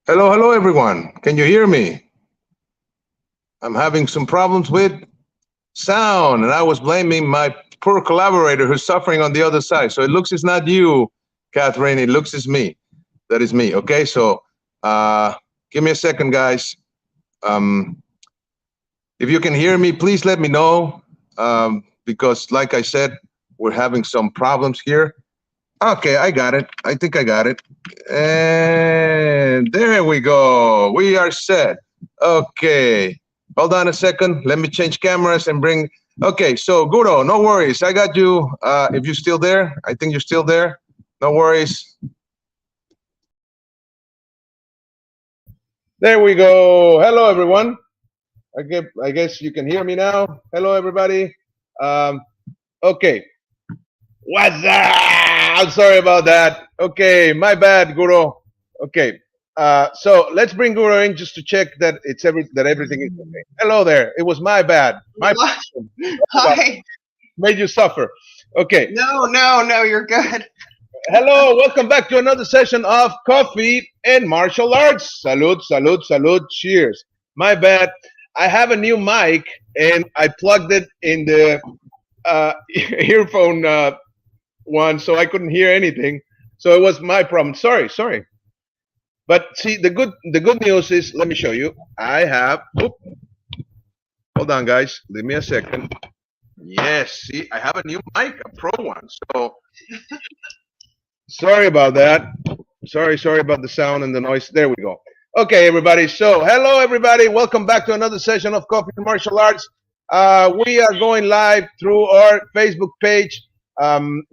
Hello, hello, everyone. Can you hear me? I'm having some problems with sound, and I was blaming my poor collaborator who's suffering on the other side. So it looks it's not you, Catherine. It looks it's me. That is me. Okay, so uh, give me a second, guys. Um, if you can hear me, please let me know because, like I said, we're having some problems here. Okay, I got it. I think I got it. And there we go. We are set. Okay. Hold on a second. Let me change cameras and bring. Okay, so Guro, no worries. I got you. If you're still there, I think you're still there. No worries. There we go. Hello, everyone. I guess you can hear me now. Hello, everybody. Um, okay. What's up? I'm sorry about that. Okay, my bad, Guro. Okay, so let's bring Guru in just to check that that everything is okay. Hello there. It was my bad. My What? problem. Hi. Made you suffer. Okay. No, you're good. Hello. Welcome back to another session of Coffee and Martial Arts. Salute, salute, salute. Cheers. My bad. I have a new mic and I plugged it in the earphone one, so I couldn't hear anything. So it was my problem. Sorry, sorry. But see, the good news is, let me show you. I have. Hold on, guys. Give me a second. Yes, see, I have a new mic, a pro one. So sorry about that. Sorry about the sound and the noise. There we go. Okay, everybody. So hello, everybody. Welcome back to another session of Coffee and Martial Arts. We are going live through our Facebook page. Um,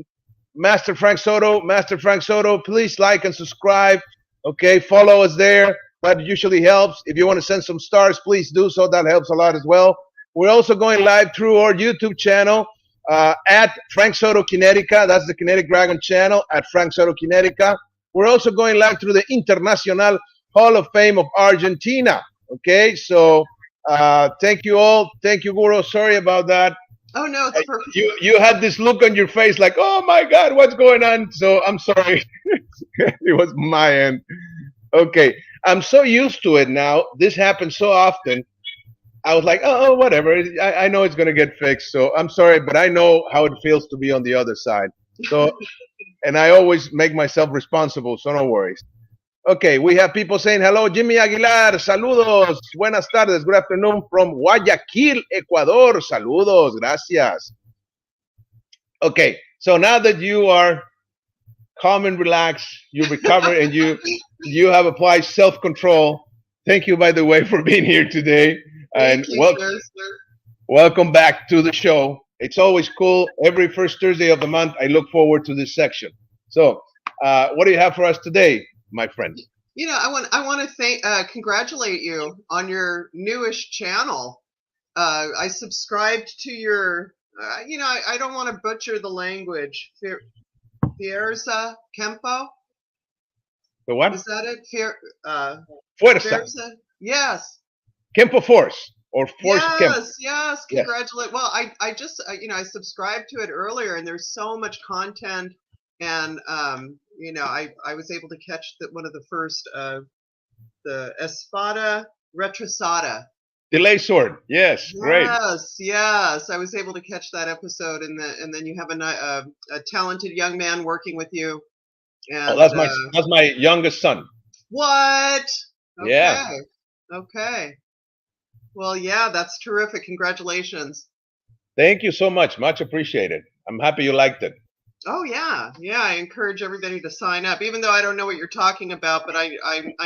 Master Frank Soto, Master Frank Soto, please like and subscribe. Okay, follow us there. That usually helps. If you want to send some stars, please do so. That helps a lot as well. We're also going live through our YouTube channel at Frank Soto Kinetica. That's the Kinetic Dragon channel at Frank Soto Kinetica. We're also going live through the Internacional Hall of Fame of Argentina. Okay, so thank you all. Thank you, Guro. Sorry about that. Oh no, it's perfect. You had this look on your face like, oh my God, what's going on? So I'm sorry. It was my end. Okay. I'm so used to it now. This happens so often. I was like, oh, whatever. I know it's going to get fixed. So I'm sorry, but I know how it feels to be on the other side. So, and I always make myself responsible. So no worries. Okay, we have people saying hello, Jimmy Aguilar, saludos, buenas tardes, good afternoon from Guayaquil, Ecuador, saludos, gracias. Okay, so now that you are calm and relaxed, you recover, and you have applied self-control. Thank you, by the way, for being here today, and Thank you, sir. welcome back to the show. It's always cool. Every first Thursday of the month, I look forward to this section. So, what do you have for us today, my friend? I want to thank congratulate you on your newish channel. I subscribed to your I don't want to butcher the language. Fierza Kempo? The what? Is that it? Fuerza. Fierza? Yes. Kempo Force or Force Kempo. Yes. Yes. Congratulate. Well, I just I subscribed to it earlier, and there's so much content, and I was able to catch one of the first the Espada Retrasada. Delay sword. Yes, great. Yes. I was able to catch that episode, and then you have a talented young man working with you. And Oh, that's my youngest son. what? Okay. Yeah. Okay. Well, yeah, that's terrific. Congratulations. Thank you so much. Much appreciated. I'm happy you liked it. Oh yeah. I encourage everybody to sign up, even though I don't know what you're talking about, but I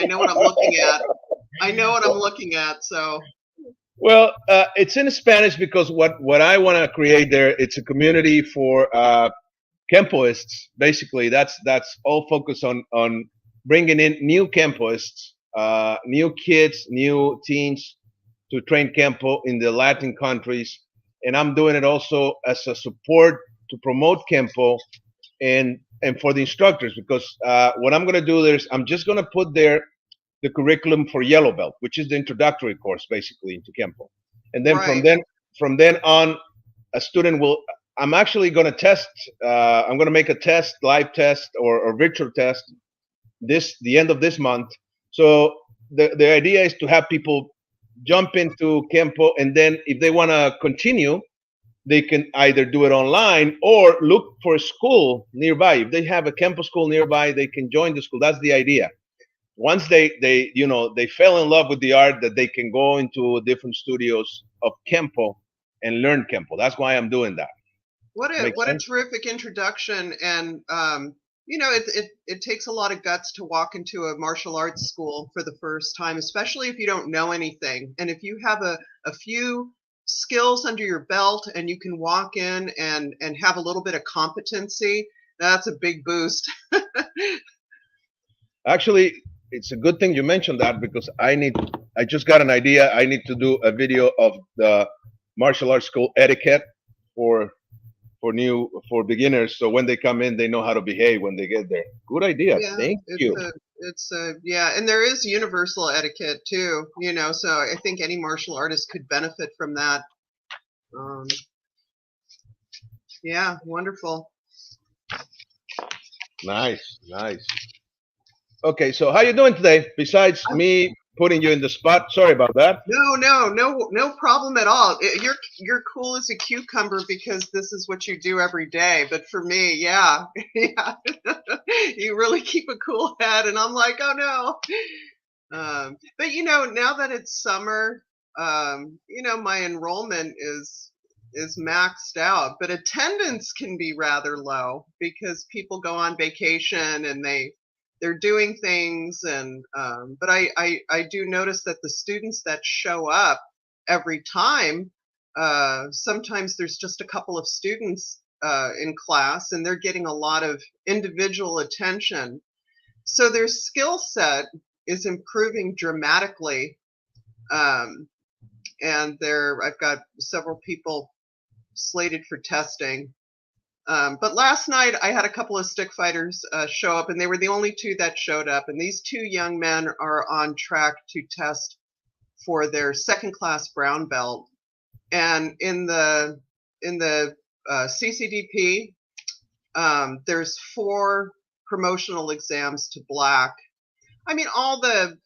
know what I'm looking at. I know what I'm looking at. So. Well, it's in Spanish because what I want to create there, it's a community for Kempoists. Basically, that's all focused on bringing in new Kempoists, new kids, new teens to train Kempo in the Latin countries. And I'm doing it also as a support to promote Kempo and for the instructors, because what I'm going to do is I'm just going to put there the curriculum for Yellow Belt, which is the introductory course basically into Kempo. And then Right. from then on, a student will. I'm actually going to test. I'm going to make a test, live test or virtual test, the end of this month, So the idea is to have people jump into Kempo, and then if they want to continue, they can either do it online or look for a school nearby. If they have a Kempo school nearby, they can join the school. That's the idea. Once they fell in love with the art, that they can go into different studios of Kempo and learn Kempo. That's why I'm doing that. Make What a sense? terrific introduction, and it takes a lot of guts to walk into a martial arts school for the first time, especially if you don't know anything, and if you have a few skills under your belt and you can walk in and have a little bit of competency, that's a big boost. Actually, it's a good thing you mentioned that, because I just got an idea. I need to do a video of the martial arts school etiquette for for beginners, so when they come in, they know how to behave when they get there. Good idea. Yeah, Thank you. it's a yeah, and there is universal etiquette too, so I think any martial artist could benefit from that. Um, yeah, wonderful. Nice, nice. Okay, so how you doing today? Besides me putting you in the spot, sorry about that. No problem at all. You're cool as a cucumber because this is what you do every day. But for me, yeah, yeah, you really keep a cool head, and I'm like, oh no. But now that it's summer, my enrollment is maxed out, but attendance can be rather low because people go on vacation and they're doing things, and but I do notice that the students that show up every time, sometimes there's just a couple of students in class, and they're getting a lot of individual attention, so their skill set is improving dramatically, and I've got several people slated for testing. But last night I had a couple of stick fighters show up, and they were the only two that showed up. And these two young men are on track to test for their second class brown belt. And in the CCDP, there's 4 promotional exams to black. I mean, all the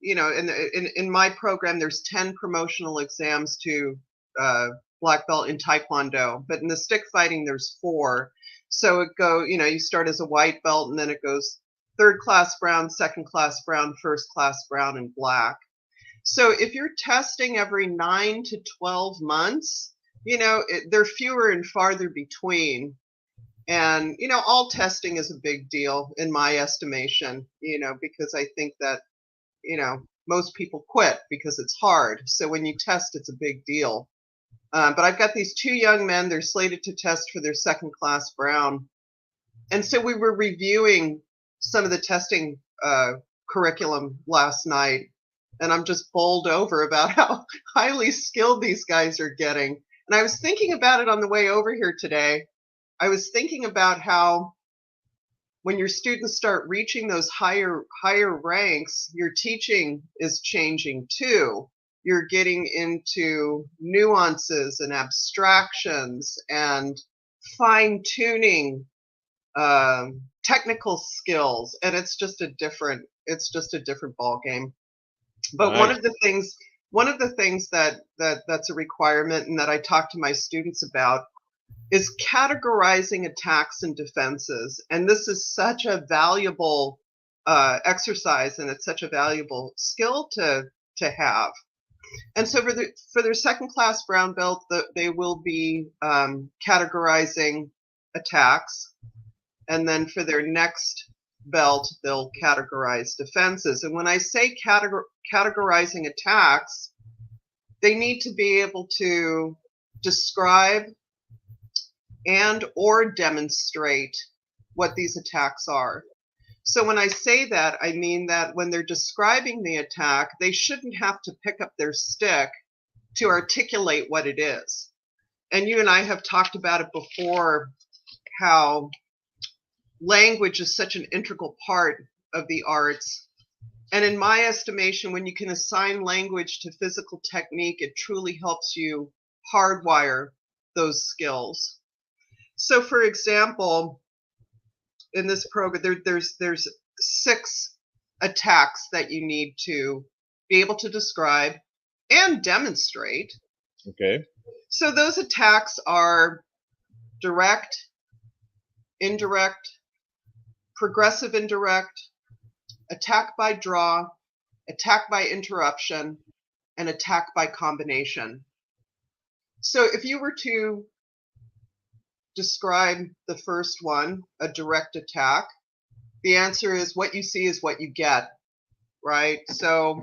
in my program there's 10 promotional exams to black belt in Taekwondo, but in the stick fighting there's 4. So you start as a white belt, and then it goes third class brown, second class brown, first class brown, and black. So if you're testing every 9 to 12 months, they're fewer and farther between. And, all testing is a big deal in my estimation, because I think that, most people quit because it's hard. So when you test, it's a big deal. But I've got these 2 young men. They're slated to test for their second class brown. And so we were reviewing some of the testing curriculum last night. And I'm just bowled over about how highly skilled these guys are getting. And I was thinking about it on the way over here today. I was thinking about how when your students start reaching those higher ranks, your teaching is changing too. You're getting into nuances and abstractions and fine-tuning technical skills, and it's just a different ball game. But Nice. one of the things that's a requirement, and that I talk to my students about, is categorizing attacks and defenses. And this is such a valuable exercise, and it's such a valuable skill to have. And so for their second class brown belt, they will be categorizing attacks. And then for their next belt, they'll categorize defenses. And when I say categorizing attacks, they need to be able to describe and or demonstrate what these attacks are. So when I say that, I mean that when they're describing the attack, they shouldn't have to pick up their stick to articulate what it is. And you and I have talked about it before, how language is such an integral part of the arts. And in my estimation, when you can assign language to physical technique, it truly helps you hardwire those skills. So for example, in this program, there's 6 attacks that you need to be able to describe and demonstrate. Okay. So those attacks are direct, indirect, progressive indirect, attack by draw, attack by interruption, and attack by combination. So if you were to describe the first one, a direct attack, the answer is what you see is what you get, right? So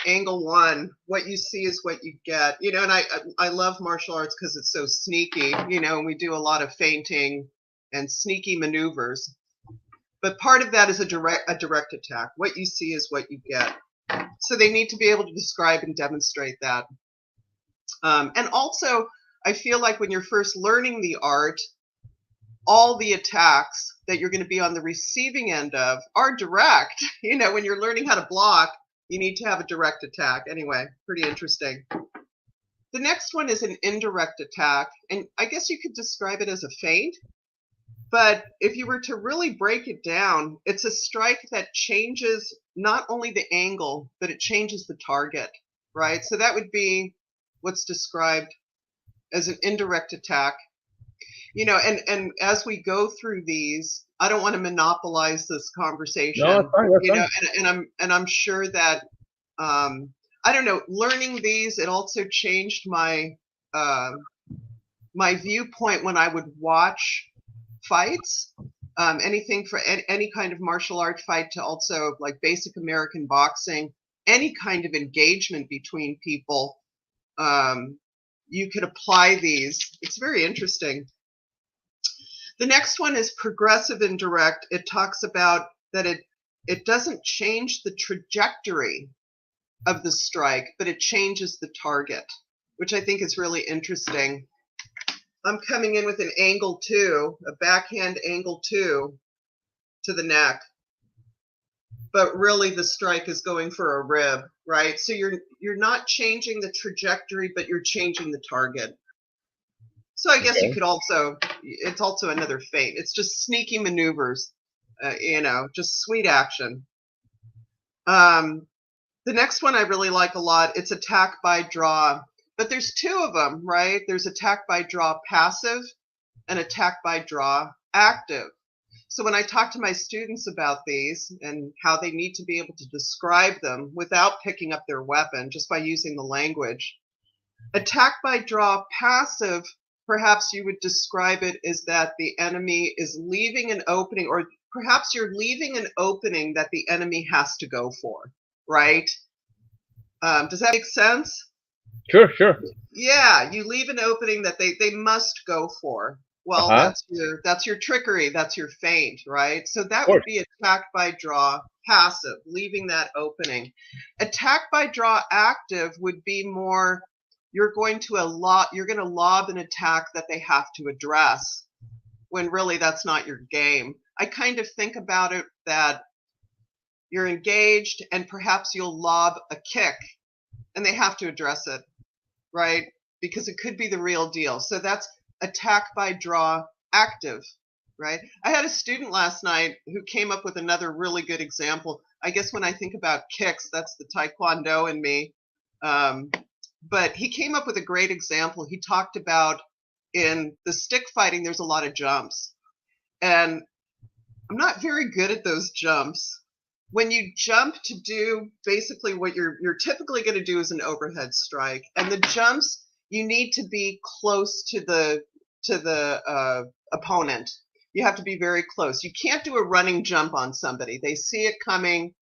angle one, what you see is what you get. You know, and I love martial arts because it's so sneaky, you know, and we do a lot of feinting and sneaky maneuvers. But part of that is a direct attack. What you see is what you get. So they need to be able to describe and demonstrate that. And also, I feel like when you're first learning the art, all the attacks that you're going to be on the receiving end of are direct. You know, when you're learning how to block, you need to have a direct attack. Anyway, pretty interesting. The next one is an indirect attack, and I guess you could describe it as a feint. But if you were to really break it down, it's a strike that changes not only the angle, but it changes the target, right? So that would be what's described as an indirect attack. You know, and as we go through these, I don't want to monopolize this conversation. No, that's fine. That's you know, fine. and I'm sure that I don't know, learning these, it also changed my my viewpoint when I would watch fights, anything for any kind of martial art fight to also like basic American boxing, any kind of engagement between people. You could apply these. It's very interesting. The next one is progressive indirect. It talks about that it doesn't change the trajectory of the strike, but it changes the target, which I think is really interesting. I'm coming in with an angle 2, a backhand angle 2 to the neck, but really the strike is going for a rib, right? So you're not changing the trajectory, but you're changing the target. So I guess you could also, it's also another feint. It's just sneaky maneuvers, you know, just sweet action. The next one I really like a lot, it's attack by draw. But there's two of them, right? There's attack by draw passive and attack by draw active. So when I talk to my students about these and how they need to be able to describe them without picking up their weapon, just by using the language, attack by draw passive, perhaps you would describe it as that the enemy is leaving an opening, or perhaps you're leaving an opening that the enemy has to go for, right? Does that make sense? Sure, sure. Yeah, you leave an opening that they must go for. Well, that's your trickery, that's your feint, right? So that would be attack by draw passive, leaving that opening. Attack by draw active would be more, you're going to lob an attack that they have to address, when really that's not your game. I kind of think about it that you're engaged and perhaps you'll lob a kick and they have to address it, right? Because it could be the real deal. So that's attack by draw active, right? I had a student last night who came up with another really good example. I guess when I think about kicks, that's the Taekwondo in me. But he came up with a great example. He talked about in the stick fighting, there's a lot of jumps. And I'm not very good at those jumps. When you jump to do basically what you're typically going to do is an overhead strike. And the jumps, you need to be close to the opponent. You have to be very close. You can't do a running jump on somebody. They see it coming.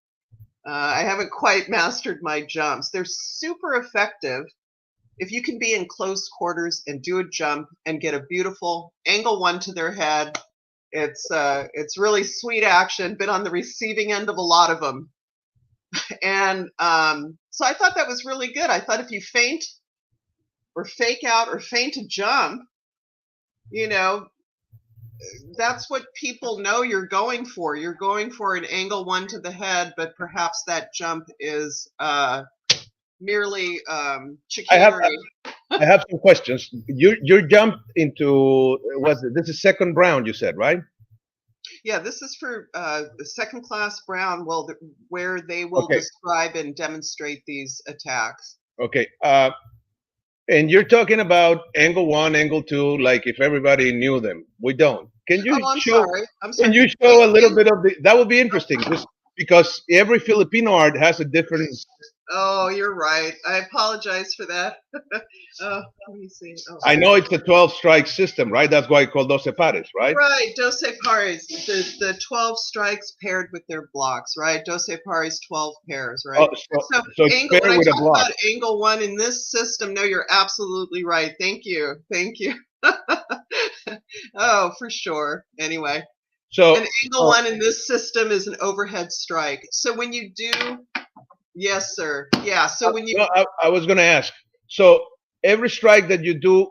I haven't quite mastered my jumps. They're super effective if you can be in close quarters and do a jump and get a beautiful angle 1 to their head. It's really sweet action. Been on the receiving end of a lot of them, and so I thought that was really good. I thought if you feint or fake out or feint a jump, you know, that's what people know you're going for. You're going for an angle 1 to the head, but perhaps that jump is merely chicanery. I have some questions. You jumped into this is second round, you said, right? Yeah, this is for the second class Brown, well, where they will Okay, describe and demonstrate these attacks. okay. And you're talking about angle one, angle two, like if everybody knew them. We don't. Can Oh, you I'm show? sorry. I'm Can sorry. you show a little bit of the? That would be interesting, just because every Filipino art has a different. Oh, you're right. I apologize for that. Oh, let me see. Oh, I know it's a 12 strike system, right? That's why it's called Doce Pares, right? right. Doce pares, the 12 strikes paired with their blocks, right? Doce pares, 12 pairs, Oh, right? so, So so it's angle, when paired I with a talk block. about angle one in this system, no, you're absolutely right. Thank you. Thank you. Oh, for sure. Anyway, So, an angle so one in this system is an overhead strike. So when you do, yes, sir. Yeah. So when you, no, I was going to ask. So every strike that you do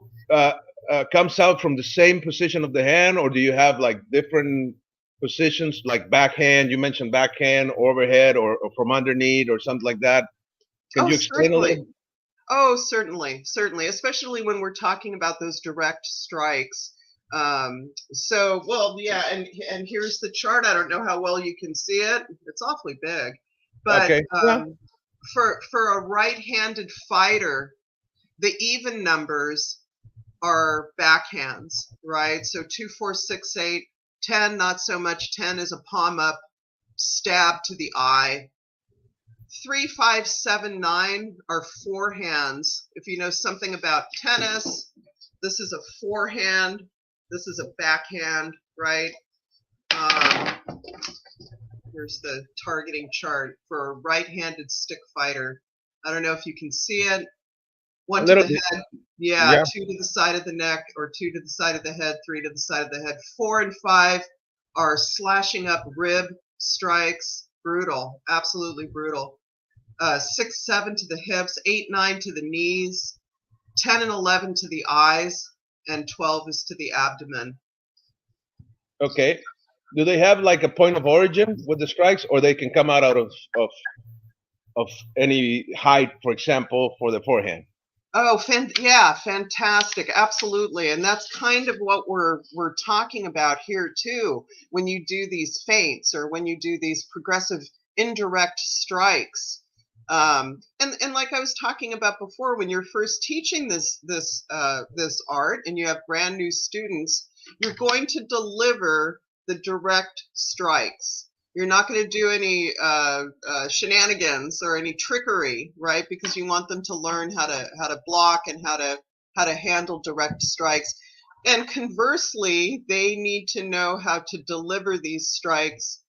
comes out from the same position of the hand, or do you have like different positions, like backhand? You mentioned backhand, overhead, or from underneath, or something like that. Can oh, you explain a certainly. little? Oh, certainly, certainly, especially when we're talking about those direct strikes. So, well, yeah, and here's the chart. I don't know how well you can see it. It's awfully big, but Okay. Yeah. for a right-handed fighter, the even numbers are backhands, right? So 2, 4, 6, 8, 10, not so much. 10 is a palm up stab to the eye. 3, 5, 7, 9 are forehands. If you know something about tennis, this is a forehand. This is a backhand, right? Um, here's the targeting chart for a right-handed stick fighter. I don't know if you can see it. A One to little the bit. head, yeah. Yeah. 2 to the side of the neck, or 2 to the side of the head. 3 to the side of the head. 4 and 5 are slashing up rib strikes. Brutal, absolutely brutal. 6, 7 to the hips, 8, 9 to the knees, 10 and 11 to the eyes, and 12 is to the abdomen. Okay. Do they have like a point of origin with the strikes, or they can come out of any height, for example, for the forehand? Oh, yeah, fantastic, absolutely, and that's kind of what we're talking about here too. When you do these feints, or when you do these progressive indirect strikes, and like I was talking about before, when you're first teaching this art, and you have brand new students, you're going to deliver the direct strikes. You're not going to do any shenanigans or any trickery, right? Because you want them to learn how to block and how to handle direct strikes. And conversely, they need to know how to deliver these strikes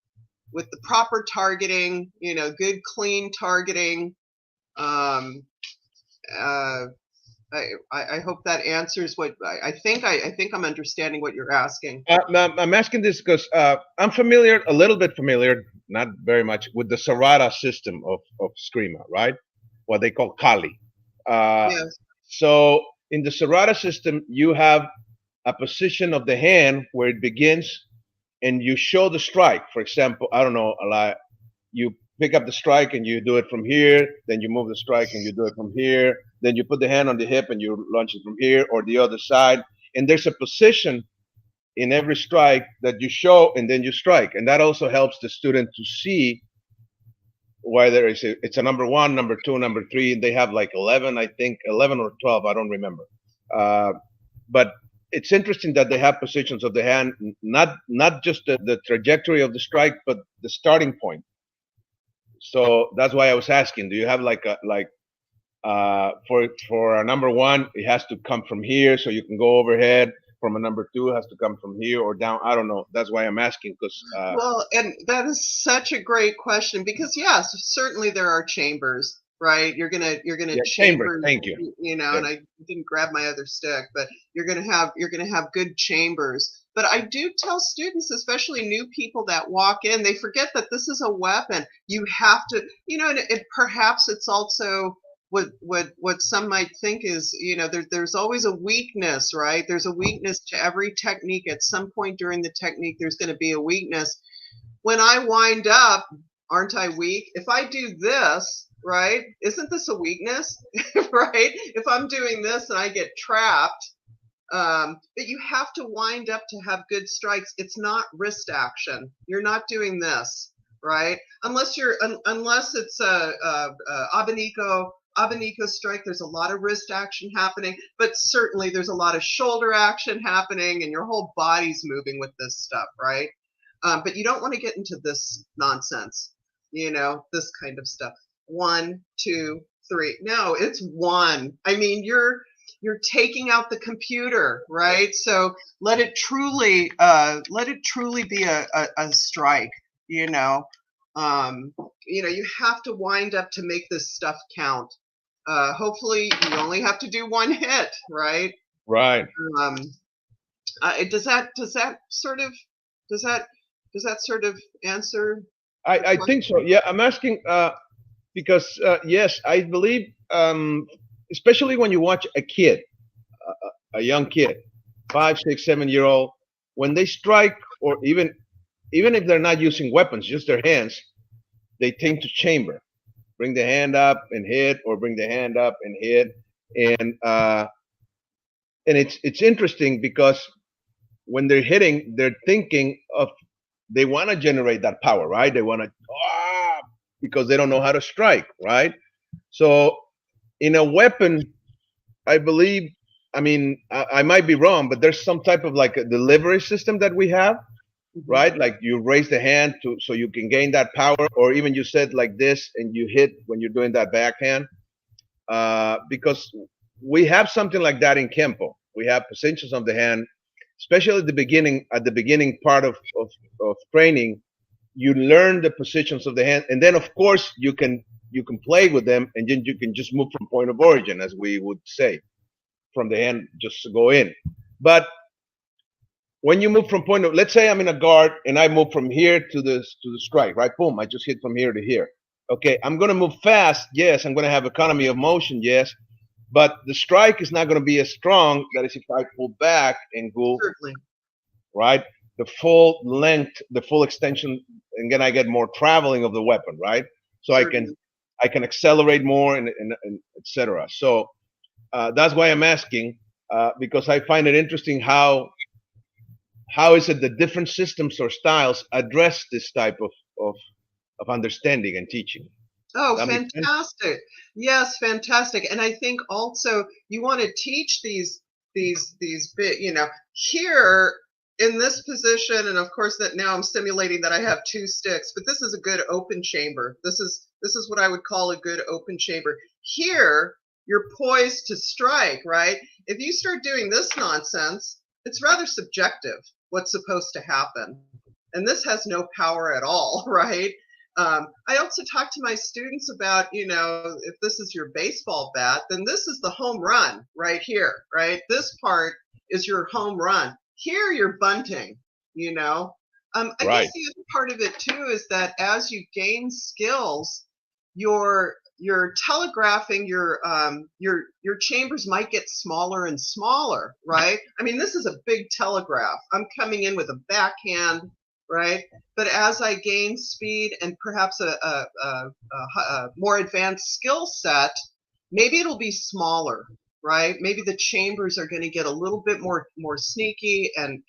with the proper targeting, good, clean targeting. Um, uh, I hope that answers what I think. I think I'm understanding what you're asking. I'm asking this because I'm familiar, a little bit familiar, not very much, with the Serrata system of Escrima, right? What they call Kali. Uh, Yes. so in the Serrata system, you have a position of the hand where it begins, and you show the strike. For example, I don't know, like you pick up the strike and you do it from here, then you move the strike and you do it from here, then you put the hand on the hip and you launch it from here or the other side. And there's a position in every strike that you show and then you strike, and that also helps the student to see whether it's a number one, number two, number three, and they have like 11, I think 11 or 12, I don't remember. But it's interesting that they have positions of the hand, not just the trajectory of the strike, but the starting point. So that's why I was asking, do you have like a for a number one, it has to come from here, so you can go overhead. From a number two, it has to come from here or down. I don't know. That's why I'm asking, because Well, and that is such a great question, because yes, certainly there are chambers, right? You're gonna yeah, chamber. chamber, Thank you. and Yes. I didn't grab my other stick, but you're gonna have good chambers. But I do tell students, especially new people that walk in, they forget that this is a weapon. You have to, and perhaps it's also what some might think is, there's always a weakness, right? There's a weakness to every technique. At some point during the technique, there's going to be a weakness. When I wind up, aren't I weak? If I do this, right, isn't this a weakness? Right? If I'm doing this and I get trapped, But you have to wind up to have good strikes. It's not wrist action. You're not doing this, right? Unless unless it's a Abanico strike. There's a lot of wrist action happening, but certainly there's a lot of shoulder action happening, and your whole body's moving with this stuff, right? But you don't want to get into this nonsense, this kind of stuff. 1, 2, 3. No, it's 1. I mean, you're taking out the computer, right? So let it truly be a strike. You have to wind up to make this stuff count. Hopefully, you only have to do 1 hit, right? Right. Does that sort of answer? I think so. Yeah, I'm asking because yes, I believe, especially when you watch a kid, a young kid, 5, 6, 7-year-old, when they strike, or even if they're not using weapons, just their hands, they tend to chamber, bring the hand up and hit, or bring the hand up and hit, and it's interesting because when they're hitting, they're thinking of, they want to generate that power, right? They want to, because they don't know how to strike, right? So in a weapon, I believe, I mean, I might be wrong, but there's some type of like a delivery system that we have, right? Like you raise the hand so you can gain that power, or even you said like this and you hit when you're doing that backhand. Because we have something like that in Kempo. We have positions of the hand, especially at the beginning part of training. You learn the positions of the hand, and then of course you can play with them, and then you can just move from point of origin, as we would say, from the hand, just to go in. But when you move from point of, let's say I'm in a guard and I move from here to the strike, right? Boom, I just hit from here to here. Okay, I'm going to move fast. Yes, I'm going to have economy of motion. Yes, but the strike is not going to be as strong. That is if I pull back and go, certainly, right? The full length, the full extension, and then I get more traveling of the weapon, right? So certainly. I can accelerate more and etc. So that's why I'm asking, because I find it interesting how is it the different systems or styles address this type of understanding and teaching. Oh, fantastic. Yes, fantastic. And I think also you want to teach these bit, here in this position, and of course that now I'm simulating that I have 2 sticks, but this is a good open chamber. This is what I would call a good open chamber. Here, you're poised to strike, right? If you start doing this nonsense, it's rather subjective what's supposed to happen. And this has no power at all, right? I also talk to my students about, if this is your baseball bat, then this is the home run right here, right? This part is your home run. Here you're bunting, I right. guess the other part of it too is that as you gain skills, you're telegraphing your chambers might get smaller and smaller, right? I mean, this is a big telegraph. I'm coming in with a backhand, right? But as I gain speed and perhaps a more advanced skill set, maybe it'll be smaller, right? Maybe the chambers are going to get a little bit more sneaky and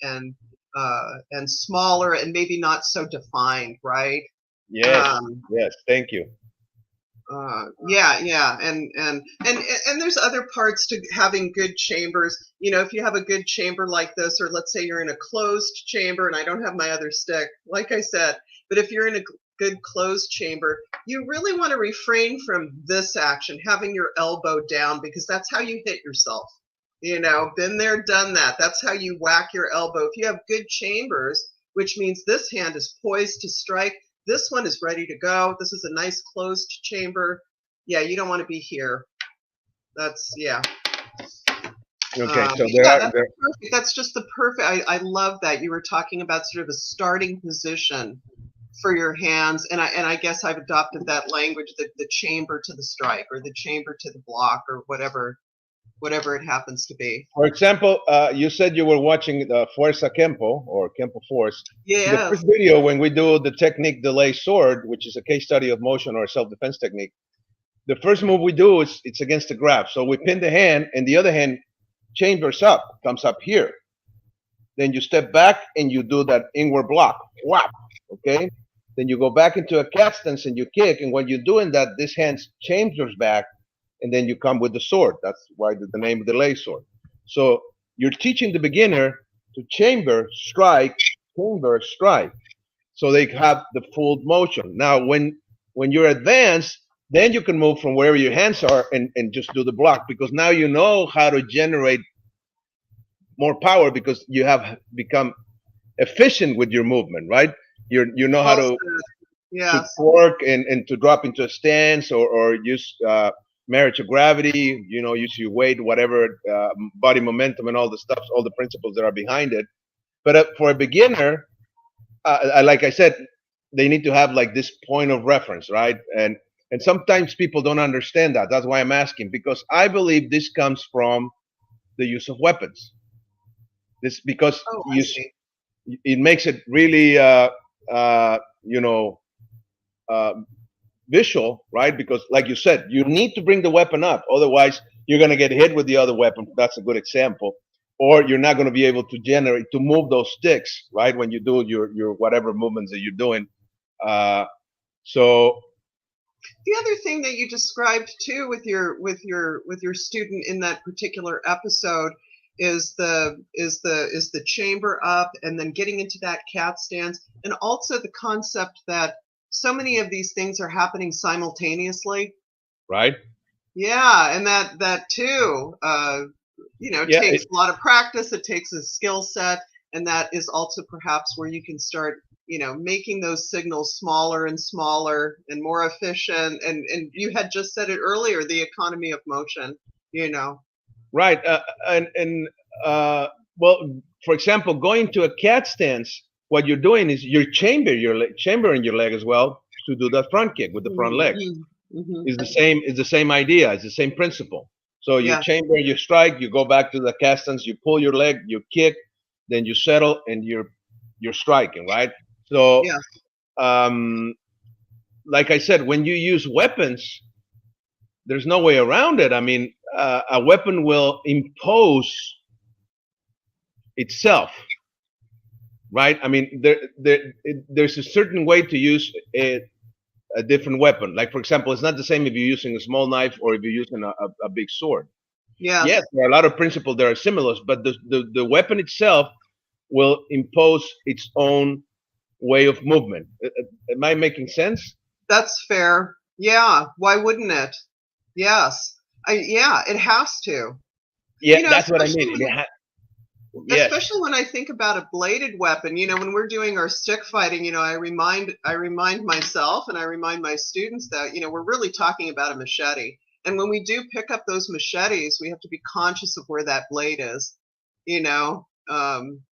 smaller, and maybe not so defined, right? Yes. Yes. Thank you. Yeah, and there's other parts to having good chambers. If you have a good chamber like this, or let's say you're in a closed chamber, and I don't have my other stick, like I said, but if you're in a good closed chamber, you really want to refrain from this action, having your elbow down, because that's how you hit yourself. Been there, done that. That's how you whack your elbow. If you have good chambers, which means this hand is poised to strike, this one is ready to go. This is a nice closed chamber. Yeah, you don't want to be here. That's, yeah. Okay, so that's perfect. That's just the perfect. I love that you were talking about sort of a starting position for your hands, and I guess I've adopted that language, the chamber to the strike, or the chamber to the block, or whatever it happens to be. For example, you said you were watching the Fuerza Kempo, or Kempo Force. Yeah. The first video, when we do the technique delay sword, which is a case study of motion or self-defense technique, the first move we do is it's against the grab. So we pin the hand, and the other hand chambers up, comes up here. Then you step back and you do that inward block. Whap. Okay. Then you go back into a cat stance and you kick. And when you're doing that, this hand chambers back, and then you come with the sword. That's why the name of the lay sword. So you're teaching the beginner to chamber, strike, chamber, strike. So they have the full motion. Now, when you're advanced, then you can move from wherever your hands are and just do the block, because now you know how to generate more power because you have become efficient with your movement, right? You know how Well to said. Yes. work and to drop into a stance or use marriage of gravity, use your weight, whatever, body momentum and all the stuff, all the principles that are behind it. But for a beginner, like I said, they need to have like this point of reference, right? And sometimes people don't understand that. That's why I'm asking, because I believe this comes from the use of weapons. This because Oh, I see. it makes it really you know uh, visual, right? Because like you said, you need to bring the weapon up, otherwise you're going to get hit with the other weapon. That's a good example. Or you're not going to be able to move those sticks, right? When you do your whatever movements that you're doing. Uh, so The other thing that you described too with your student in that particular episode is the chamber up and then getting into that cat stance, and also the concept that so many of these things are happening simultaneously. right, Yeah, and that too, yeah, takes a lot of practice. It takes a skill set, and that is also perhaps where you can start, making those signals smaller and smaller and more efficient. And you had just said it earlier, the economy of motion. You know. right, and well, for example, going to a cat stance, what you're doing is you're chambering your leg as well to do that front kick with the front leg. Mm-hmm. Is the same idea. It's the same principle. So you Yeah. chamber, you strike, you go back to the castans, you pull your leg, you kick, then you settle, and you're striking, right? So, Yeah. um, like I said, when you use weapons, there's no way around it. I mean, a weapon will impose itself, right? I mean, there's a certain way to use a different weapon. Like, for example, it's not the same if you're using a small knife or if you're using a big sword. Yes. Yes, there are a lot of principles that are similar, but the weapon itself will impose its own way of movement. Am I making sense? That's fair. Yeah. Why wouldn't it? Yes. Yeah, it has to. Yeah, You know, that's what I especially mean. when Yes, especially when I think about a bladed weapon, when we're doing our stick fighting, I remind myself and I remind my students that, we're really talking about a machete. And when we do pick up those machetes, we have to be conscious of where that blade is.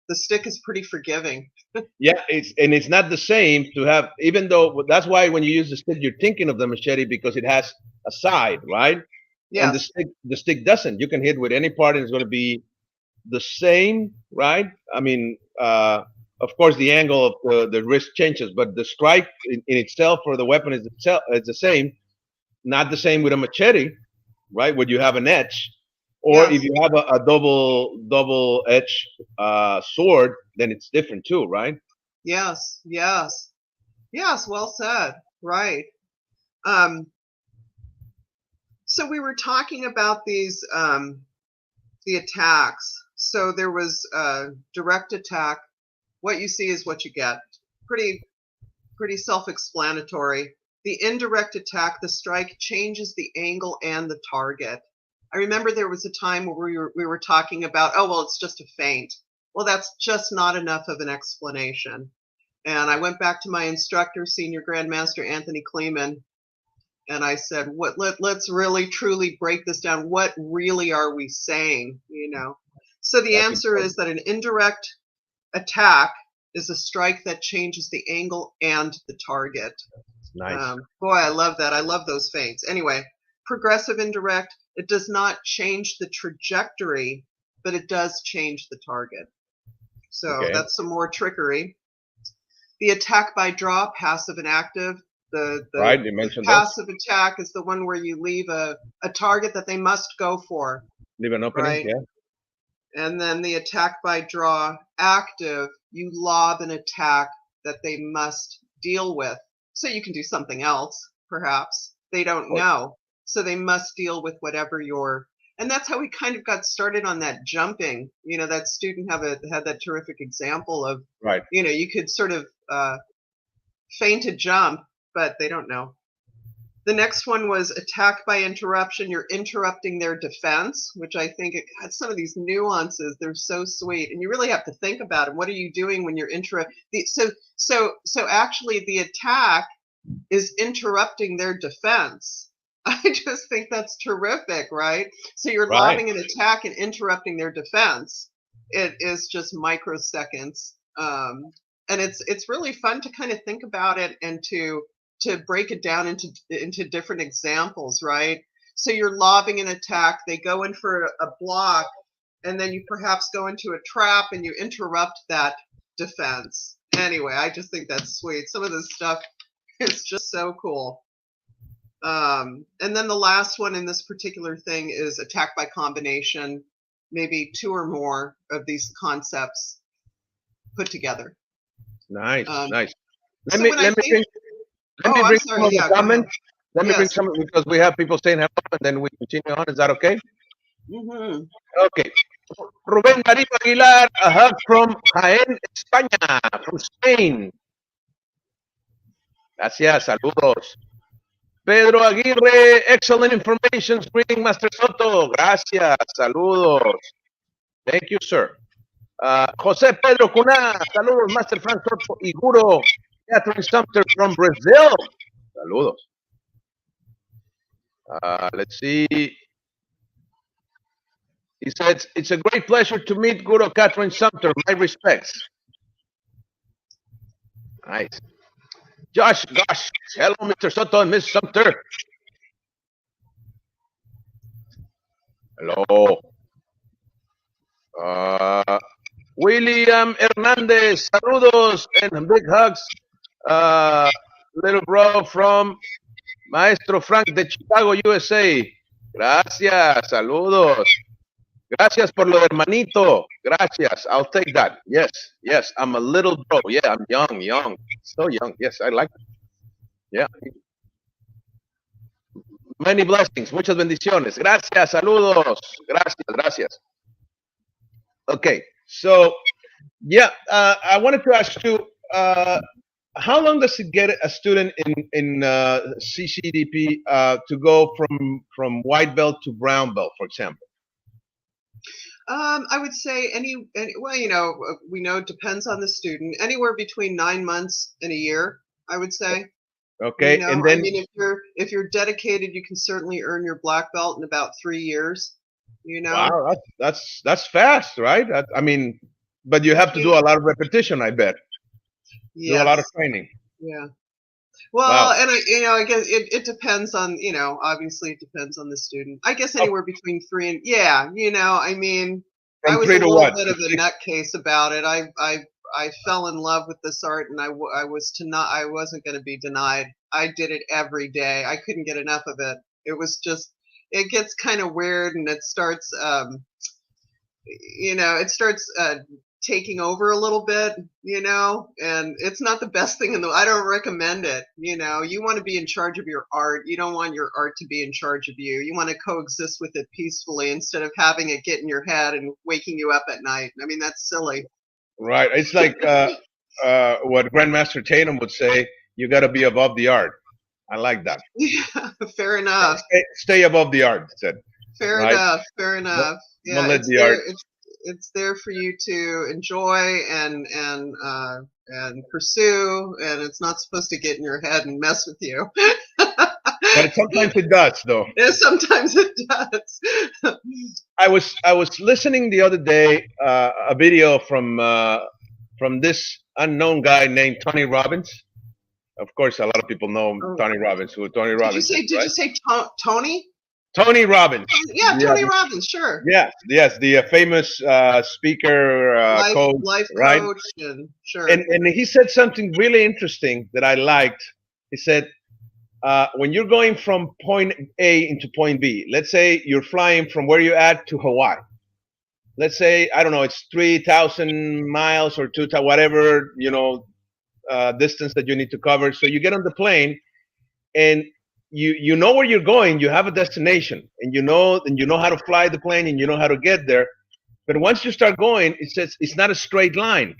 The stick is pretty forgiving. yeah, it's not the same to have, even though that's why when you use the stick, you're thinking of the machete because it has a side, right? And Yes. the stick doesn't. You can hit with any part and it's going to be the same, right? I mean, of course, the angle of the wrist changes, but the strike in itself for the weapon is the same. Not the same with a machete, right? Where you have an edge, or if Yes. you have a double edge sword, then it's different too, right? Yes. Yes. Yes. Well said. Right. Um, so we were talking about the attacks. So there was direct attack. What you see is what you get. Pretty self-explanatory. The indirect attack, the strike changes the angle and the target. I remember there was a time where we were talking about, oh well, it's just a feint. Well, that's just not enough of an explanation. And I went back to my instructor, Senior Grandmaster Anthony Kleeman, and I said, let's really truly break this down. What really are we saying? So the That's answer is important. that an indirect attack is a strike that changes the angle and the target. Nice. Boy, I love that. I love those feints. Anyway, progressive indirect, it does not change the trajectory, but it does change the target. So Okay. that's some more trickery. The attack by draw, passive and active. The Right. You mentioned those. passive attack is the one where you leave a target that they must go for, Leave an opening. right? Yeah. And then the attack by draw active, you lob an attack that they must deal with. So you can do something else, perhaps. They don't know. So they must deal with whatever you're. And that's how we kind of got started on that jumping. You know, that student had that terrific example of, Right. you know, you could sort of feign to jump, but they don't know. The next one was attack by interruption. You're interrupting their defense, which I think it had some of these nuances. They're so sweet, and you really have to think about it. What are you doing when you're So actually, the attack is interrupting their defense. I just think that's terrific, right? So you're lobbing an attack and interrupting their defense. It is just microseconds, and it's really fun to kind of think about it and to break it down into different examples, right? So you're lobbing an attack, they go in for a block, and then you perhaps go into a trap and you interrupt that defense. Anyway, I just think that's sweet. Some of this stuff is just so cool. And then the last one in this particular thing is attack by combination, maybe 2 or more of these concepts put together. Nice, nice. Let me bring some of the comments. Let me bring some, because we have people saying hello, and then we continue on. Is that okay? Mm-hmm. Okay. Rubén Darío Aguilar, a hug from Jaén, España, from Spain. Gracias, saludos. Pedro Aguirre, excellent information. Greeting, Master Soto. Gracias, saludos. Thank you, sir. José Pedro Cuná, saludos, Master Frank Soto y Guro Kathrin Sumpter from Brazil. Saludos. Let's see. He says, it's a great pleasure to meet Guro Kathrin Sumpter. My respects. Nice. Josh, gosh, hello, Mr. Soto and Ms. Sumpter. Hello. William Hernandez, saludos and big hugs. Little bro from Maestro Frank de Chicago, USA. Gracias, saludos. Gracias por lo hermanito. Gracias. I'll take that. Yes, yes. I'm a little bro. Yeah, I'm young. So young. Yes, I like it. Yeah. Many blessings. Muchas bendiciones. Gracias. Saludos. Gracias. Okay. So, yeah, I wanted to ask you, how long does it get a student in CCDP to go from white belt to brown belt, for example? I would say well, you know, we know it depends on the student. Anywhere between 9 months and a year, I would say. Okay, you know, and then I mean, if you're dedicated, you can certainly earn your black belt in about 3 years. You know. Wow, that's fast, right? I mean, but you have to do a lot of repetition, I bet. Yeah. Do a lot of training. Yeah. Well, and I guess it depends on, you know, obviously it depends on the student. I guess anywhere between 3 and you know, I mean, I was a little bit of a nutcase about it. I fell in love with this art, and I wasn't going to be denied. I did it every day. I couldn't get enough of it. It was just, it gets kind of weird, and it starts, you know, taking over a little bit, you know, and it's not the best thing I don't recommend it. You know, you want to be in charge of your art. You don't want your art to be in charge of you. You want to coexist with it peacefully instead of having it get in your head and waking you up at night. I mean, that's silly. Right. It's like what Grandmaster Tatum would say, you got to be above the art. I like that. Yeah, fair enough. Stay above the art, said. Fair enough. Yeah, don't let the art. It's there for you to enjoy and pursue, and it's not supposed to get in your head and mess with you. But sometimes it does, though. Yeah, sometimes it does. I was listening the other day a video from this unknown guy named Tony Robbins. Of course, a lot of people know Tony Robbins. Who Tony Robbins? Did you say Tony? Tony Robbins. Yeah, Tony Robbins, sure. Yes, the famous speaker, coach, life right? coach, and sure. And he said something really interesting that I liked. He said, when you're going from point A into point B, let's say you're flying from where you're at to Hawaii, let's say, I don't know, it's 3,000 miles or 2,000, whatever, distance that you need to cover. So you get on the plane, and you know where you're going. You have a destination, and you know how to fly the plane, and you know how to get there. But once you start going, it says it's not a straight line.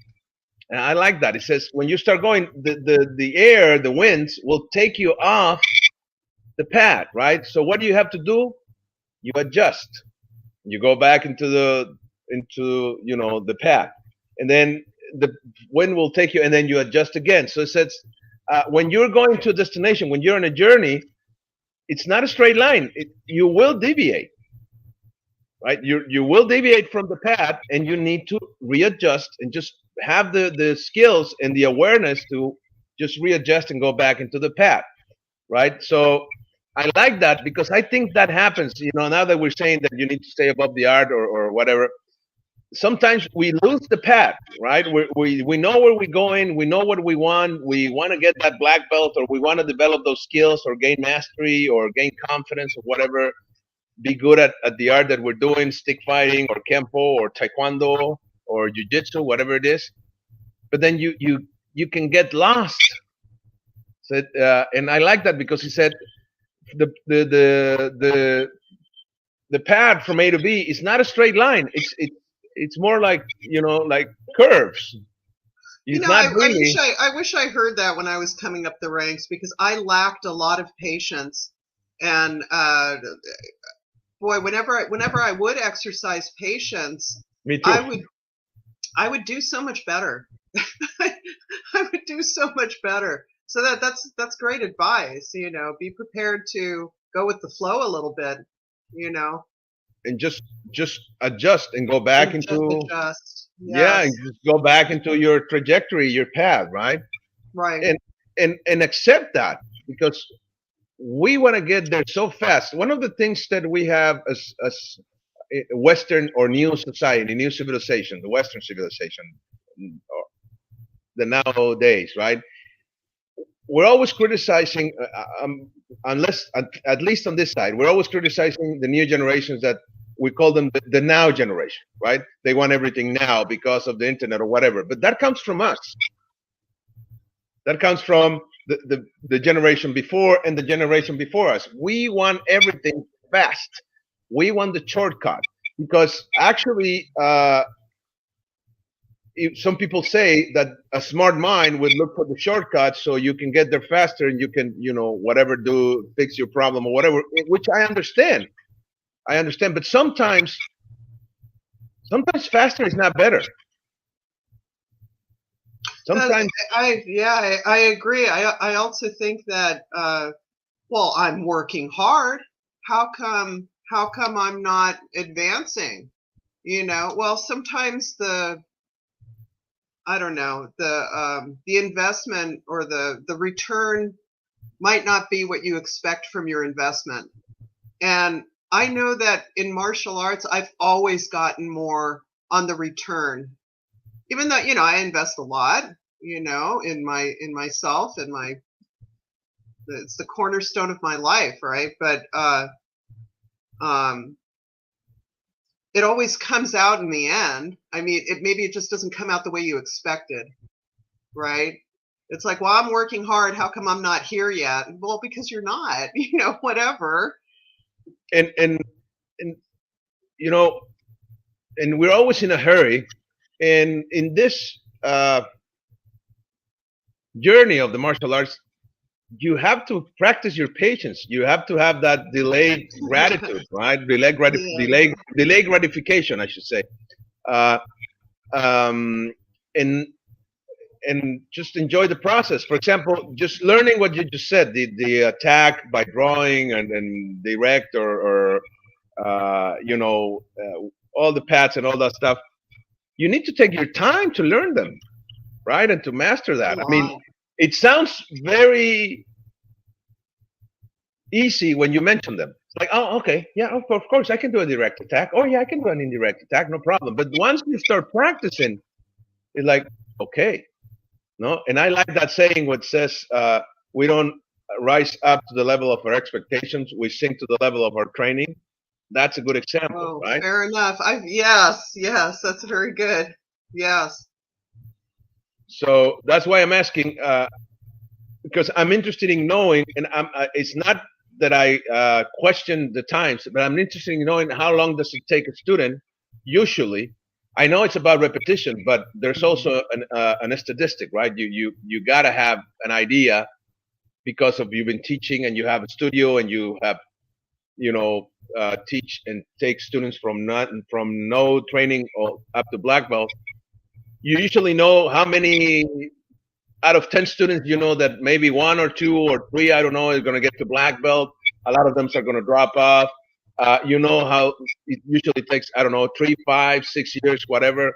And I like that. It says when you start going, the air, the winds will take you off the path, right? So what do you have to do? You adjust. You go back into the path, and then the wind will take you, and then you adjust again. So it says when you're going to a destination, when you're on a journey, it's not a straight line. You will deviate, right? You will deviate from the path, and you need to readjust and just have the skills and the awareness to just readjust and go back into the path, right? So I like that, because I think that happens. Now that we're saying that you need to stay above the art, or whatever, sometimes we lose the path, right? We know where we're going. We know what we want. We want to get that black belt, or we want to develop those skills, or gain mastery, or gain confidence, or whatever. Be good at the art that we're doing, stick fighting, or kempo, or taekwondo, or jiu-jitsu, whatever it is. But then you can get lost. So, and I like that, because he said the path from A to B is not a straight line. It's more like like curves. It's not really. I wish I heard that when I was coming up the ranks, because I lacked a lot of patience, and boy, whenever I would exercise patience, Me too. I would do so much better. I would do so much better. So that's great advice. Be prepared to go with the flow a little bit. And just adjust and go back And into adjust. yeah, Yes. and just go back into your trajectory, your path, right? Right. And accept that, because we want to get there so fast. One of the things that we have as Western or new society, new civilization, the Western civilization, or the nowadays, right? We're always criticizing, unless at least on this side, we're always criticizing the new generations, that we call them the now generation, right? They want everything now because of the internet or whatever. But that comes from us. That comes from the generation before and the generation before us. We want everything fast. We want the shortcut, because actually, some people say that a smart mind would look for the shortcut, so you can get there faster, and you can, whatever, fix your problem or whatever, which I understand. But sometimes faster is not better. Sometimes I agree. I also think that well, I'm working hard. How come I'm not advancing? Well, sometimes I don't know, the investment or the return might not be what you expect from your investment. And I know that in martial arts, I've always gotten more on the return, even though I invest a lot, in myself, and it's the cornerstone of my life, right? But it always comes out in the end. I mean, maybe it just doesn't come out the way you expected, right? It's like, well, I'm working hard. How come I'm not here yet? Well, because you're not, whatever. and and we're always in a hurry, and in this journey of the martial arts, you have to practice your patience. You have to have that delayed gratitude, right? Delayed gratification, I should say. Uh, and just enjoy the process. For example, just learning what you just said, the attack by drawing, and direct, or all the paths and all that stuff. You need to take your time to learn them, right? And to master that. I mean, it sounds very easy when you mention them. It's like, oh, okay, yeah, of course, I can do a direct attack. Oh, yeah, I can do an indirect attack, no problem. But once you start practicing, it's like, okay, no. And I like that saying, what says, we don't rise up to the level of our expectations, we sink to the level of our training. That's a good example, Oh, right? fair enough. Yes, that's very good. Yes. So that's why I'm asking, because I'm interested in knowing, and it's not that I question the times, but I'm interested in knowing how long does it take a student. Usually, I know it's about repetition, but there's also an statistic, right? You gotta have an idea because of you've been teaching and you have a studio and you have teach and take students from no training or up to black belt. You usually know how many out of 10 students, you know that maybe one or two or three, I don't know, is going to get to black belt. A lot of them are going to drop off. You know how it usually takes, I don't know, 3, 5, 6 years, whatever.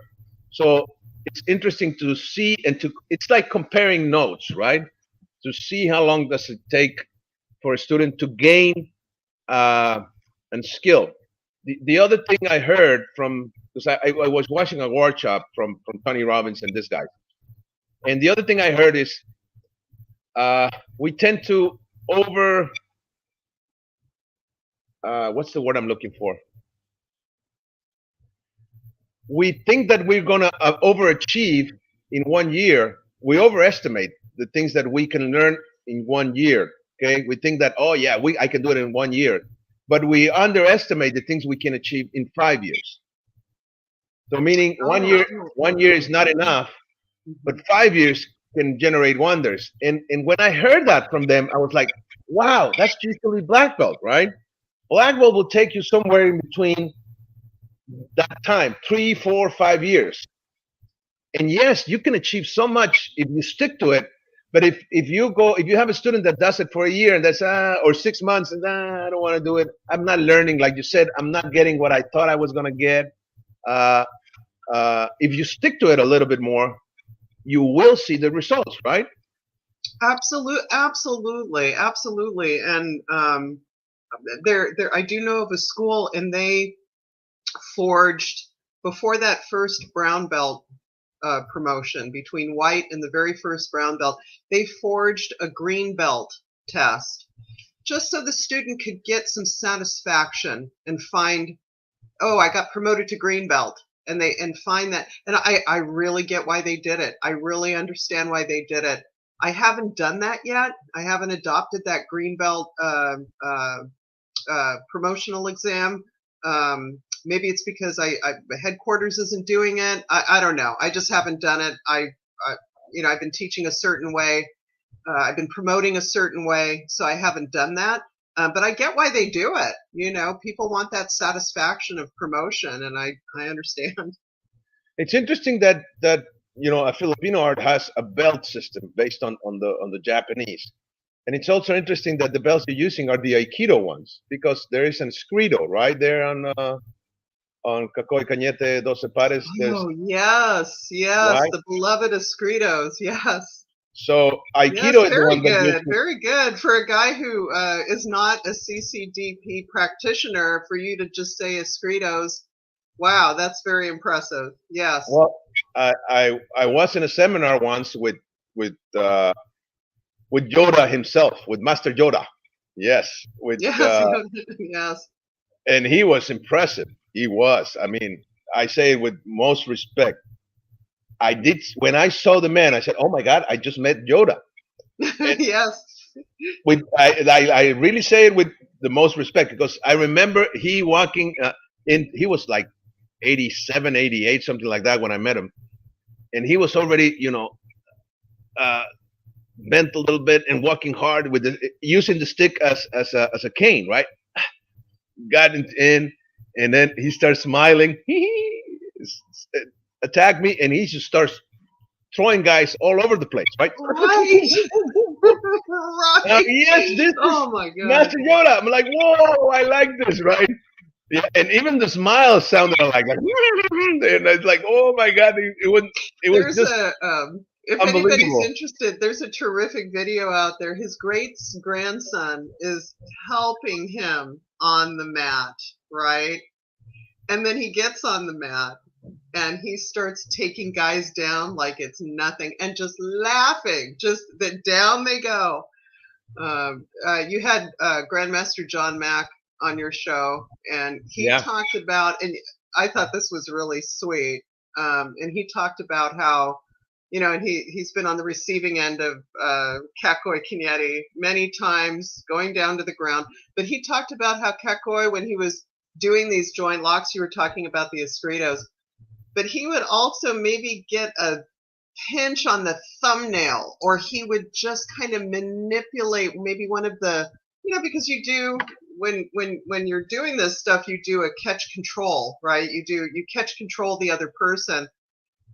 So it's interesting to see it's like comparing notes, right? To see how long does it take for a student to gain uh, and skill. The other thing I heard from, because I was watching a workshop from Tony Robbins and this guy, and the other thing I heard is we tend to what's the word I'm looking for? We think that we're going to overachieve in 1 year. We overestimate the things that we can learn in 1 year. Okay. We think that, oh yeah, I can do it in 1 year, but we underestimate the things we can achieve in 5 years. So meaning Oh, 1 year is not enough, but 5 years can generate wonders. And when I heard that from them, I was like, wow, that's usually black belt, right? Black belt will take you somewhere in between that time, 3, 4, 5 years. And yes, you can achieve so much if you stick to it. But if you have a student that does it for a year and that's or 6 months and I don't want to do it, I'm not learning, like you said, I'm not getting what I thought I was gonna get. Uh, if you stick to it a little bit more, you will see the results, right? absolutely. And there, I do know of a school, and they forged before that first brown belt promotion between white and the very first brown belt. They forged a green belt test just so the student could get some satisfaction and find, oh, I got promoted to green belt. And find that, and I really get why they did it. I really understand why they did it. I haven't done that yet. I haven't adopted that green belt promotional exam. Maybe it's because headquarters isn't doing it. I don't know. I just haven't done it. I've been teaching a certain way. I've been promoting a certain way, so I haven't done that. But I get why they do it. People want that satisfaction of promotion, and I understand. It's interesting that a Filipino art has a belt system based on the Japanese, and it's also interesting that the belts you're using are the Aikido ones because there is an Escrito right there on Cacoy Cañete Doce Pares. There's Oh, yes, right. the beloved Escritos, yes. So Yes, Aikido is the one that uses. very good. For a guy who is not a CCDP practitioner, for you to just say Escritos, wow, that's very impressive. Yes. Well, I was in a seminar once with uh, with Yoda himself, with Master Yoda. Yes, Yes, yes. and he was impressive. He was. I mean, I say it with most respect. I did when I saw the man. I said, "Oh my God, I just met Yoda." And Yes. I really say it with the most respect because I remember he walking in. He was like 87, 88, something like that when I met him, and he was already uh, bent a little bit and walking hard with using the stick as a cane, right? Got in, and then he starts smiling. Attack me, and he just starts throwing guys all over the place, right? Right. Right. Yes, this is Oh my God. Master Yoda. I'm like, whoa, I like this, right? Yeah, and even the smile sounded like, and it's like, oh my God, it was There's just if anybody's unbelievable. interested, there's a terrific video out there. His great grandson is helping him on the mat, right? And then he gets on the mat and he starts taking guys down like it's nothing and just laughing, just that down they go. You had Grandmaster John Mack on your show, and he Yeah. talked about, and I thought this was really sweet. And he talked about how, and he's been on the receiving end of Kakoi Kinyeri many times, going down to the ground. But he talked about how Kakoi, when he was doing these joint locks, you were talking about the escritos, but he would also maybe get a pinch on the thumbnail, or he would just kind of manipulate maybe one of the, because you do, when you're doing this stuff, you do a catch control, right? You catch control the other person.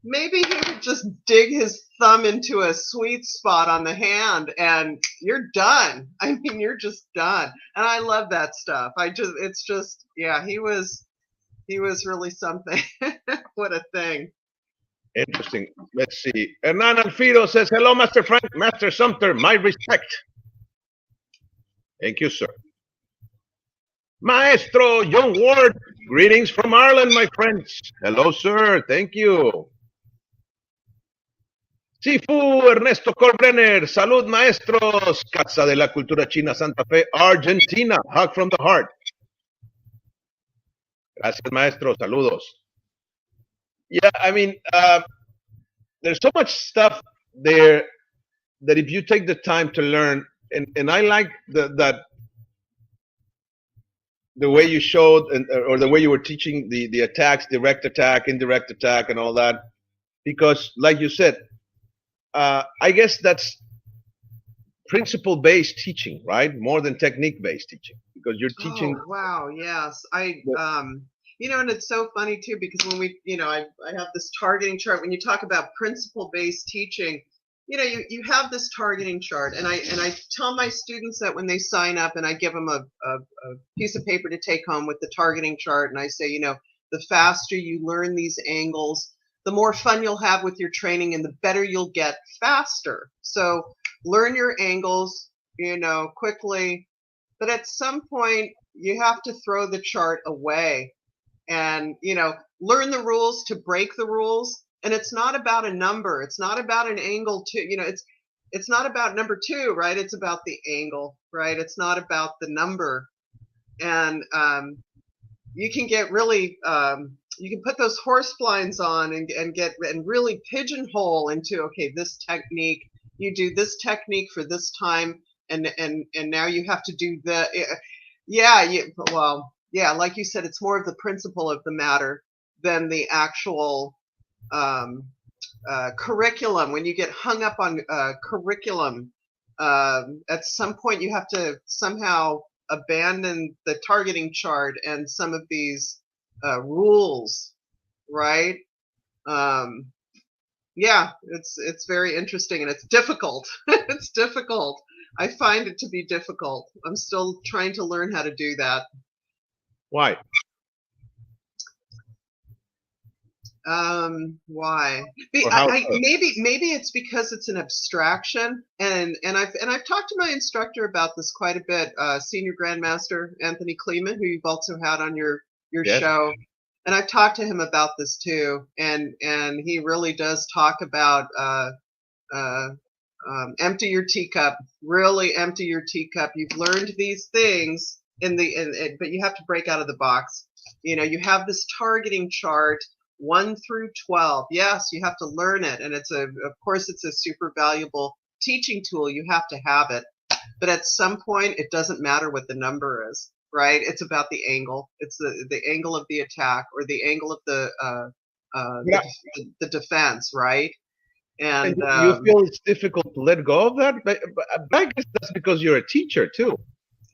Maybe he would just dig his thumb into a sweet spot on the hand and you're done. I mean, you're just done. And I love that stuff. He was really something. What a thing. Interesting. Let's see. Hernan Alfiro says, hello, Master Frank, Master Sumpter, my respect. Thank you, sir. Maestro John Ward, greetings from Ireland, my friends. Hello, sir. Thank you. Sifu Ernesto Corbrenner, salud, maestros. Casa de la Cultura China, Santa Fe, Argentina. Hug from the heart. Gracias, maestro. Saludos. Yeah, I mean, there's so much stuff there that if you take the time to learn, and I like that the way you showed, or the way you were teaching the attacks, direct attack, indirect attack, and all that, because like you said, I guess that's principle-based teaching, right? More than technique-based teaching, because you're teaching. Oh, wow, yes. And it's so funny too, because when we, I have this targeting chart. When you talk about principle-based teaching, you have this targeting chart, and I tell my students that when they sign up, and I give them a piece of paper to take home with the targeting chart, and I say, the faster you learn these angles, the more fun you'll have with your training, and the better you'll get faster. So learn your angles, quickly, but at some point you have to throw the chart away and, learn the rules to break the rules. And it's not about a number. It's not about an angle it's not about number 2, right? It's about the angle, right? It's not about the number. And you can get really, you can put those horse blinds on and really pigeonhole into, okay, this technique, you do this technique for this time, and now you have to do like you said, it's more of the principle of the matter than the actual curriculum. When you get hung up on curriculum, at some point you have to somehow abandon the targeting chart and some of these rules, right? It's very interesting, and it's difficult. It's difficult. I find it to be difficult. I'm still trying to learn how to do that. Why? Why? Maybe it's because it's an abstraction, and I've talked to my instructor about this quite a bit, Senior Grandmaster Anthony Kleeman, who you've also had on your Yes. show, and I've talked to him about this too, and he really does talk about empty your teacup. Really empty your teacup. You've learned these things but you have to break out of the box. You have this targeting chart, 1 through 12. Yes, you have to learn it, and of course it's a super valuable teaching tool. You have to have it, but at some point it doesn't matter what the number is, right? It's about the angle. It's the angle of the attack, or the angle of the defense, right? And you feel it's difficult to let go of that, but I guess that's because you're a teacher too.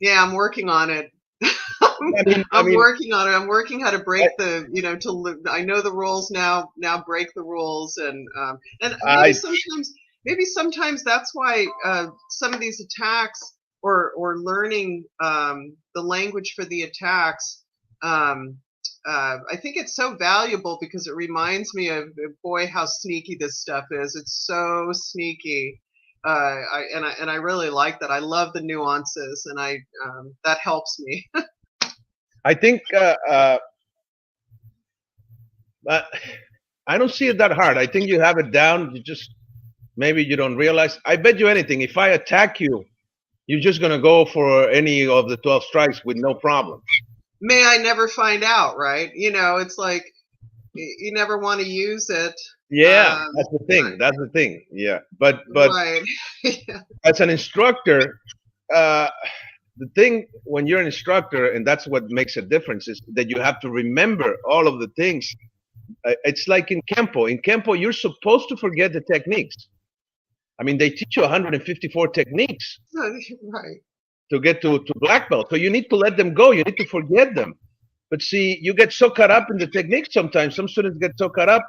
Yeah, I'm working on it. I'm working on it. I'm working how to break I know the rules now break the rules, and maybe sometimes that's why some of these attacks, or learning the language for the attacks, I think it's so valuable, because it reminds me of, boy, how sneaky this stuff is. It's so sneaky. I really like that. I love the nuances, and that helps me. I think I don't see it that hard. I think you have it down. Maybe you don't realize. I bet you anything, if I attack you, you're just gonna go for any of the 12 strikes with no problem. May I never find out, right? It's like you never want to use it. Yeah, that's the thing. That's the thing. Yeah, but Right. Yeah. as an instructor, uh, the thing when you're an instructor, and that's what makes a difference, is that you have to remember all of the things. It's like in Kempo. In Kempo, you're supposed to forget the techniques. I mean, they teach you 154 techniques Right. to get to black belt. So you need to let them go. You need to forget them. But see, you get so caught up in the techniques sometimes. Some students get so caught up,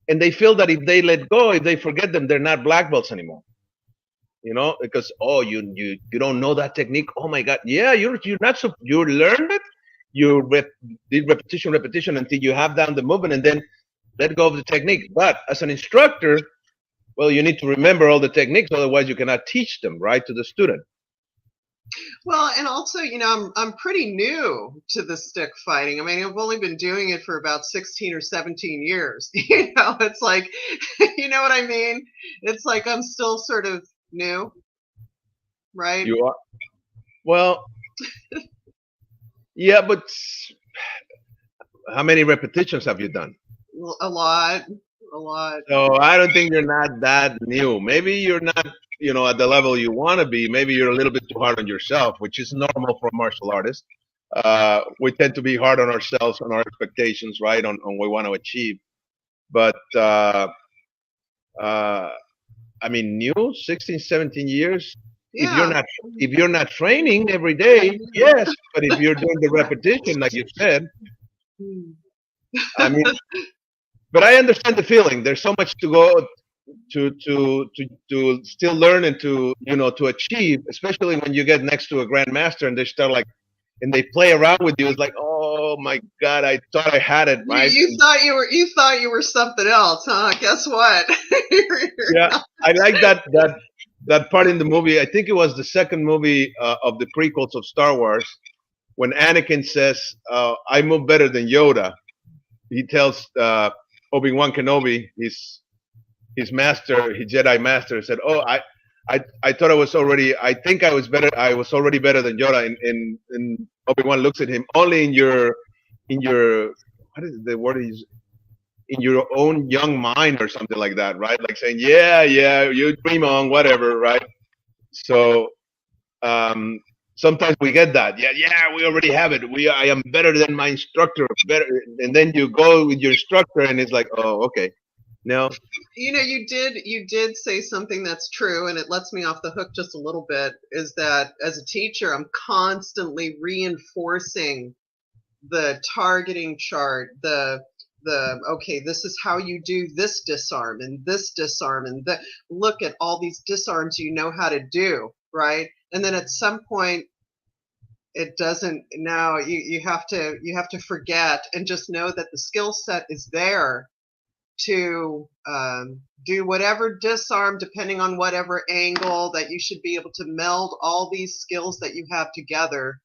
and they feel that if they let go, if they forget them, they're not black belts anymore. Because you don't know that technique. Oh my God, yeah, you're not so you learned it. You did repetition until you have down the movement, and then let go of the technique. But as an instructor, well, you need to remember all the techniques, otherwise you cannot teach them right to the student. Well, and also, I'm pretty new to the stick fighting. I mean, I've only been doing it for about 16 or 17 years. It's like, you know what I mean? It's like I'm still sort of new, right? You are. Well, yeah, but how many repetitions have you done? A lot. A lot. So I don't think you're not that new. Maybe you're not, at the level you want to be. Maybe you're a little bit too hard on yourself, which is normal for a martial artist. We tend to be hard on ourselves, on our expectations, right, on what we want to achieve. But I mean, new 16, 17 years. Yeah. If you're not training every day, yes. But if you're doing the repetition, like you said, I mean, but I understand the feeling. There's so much to go to still learn and to achieve, especially when you get next to a grandmaster and they start and they play around with you. It's like, oh my God, I thought I had it right. You thought you were something else, huh? Guess what? Yeah, I like that part in the movie. I think it was the second movie of the prequels of Star Wars when Anakin says, "I move better than Yoda." He tells Obi-Wan Kenobi, his master, his Jedi master, said, "Oh, I thought I think I was better. I was already better than Yoda." And Obi-Wan looks at him, only in your what is the word he's in your own young mind or something like that, right? Like saying, yeah, you dream on, whatever, right? So sometimes we get that. Yeah, we already have it. I am better than my instructor, better. And then you go with your instructor, and it's like, oh, okay. No. You did say something that's true, and it lets me off the hook just a little bit, is that as a teacher, I'm constantly reinforcing the targeting chart, the okay, this is how you do this disarm and that. Look at all these disarms you know how to do, right? And then at some point it doesn't. Now you have to forget and just know that the skill set is there to do whatever disarm, depending on whatever angle, that you should be able to meld all these skills that you have together.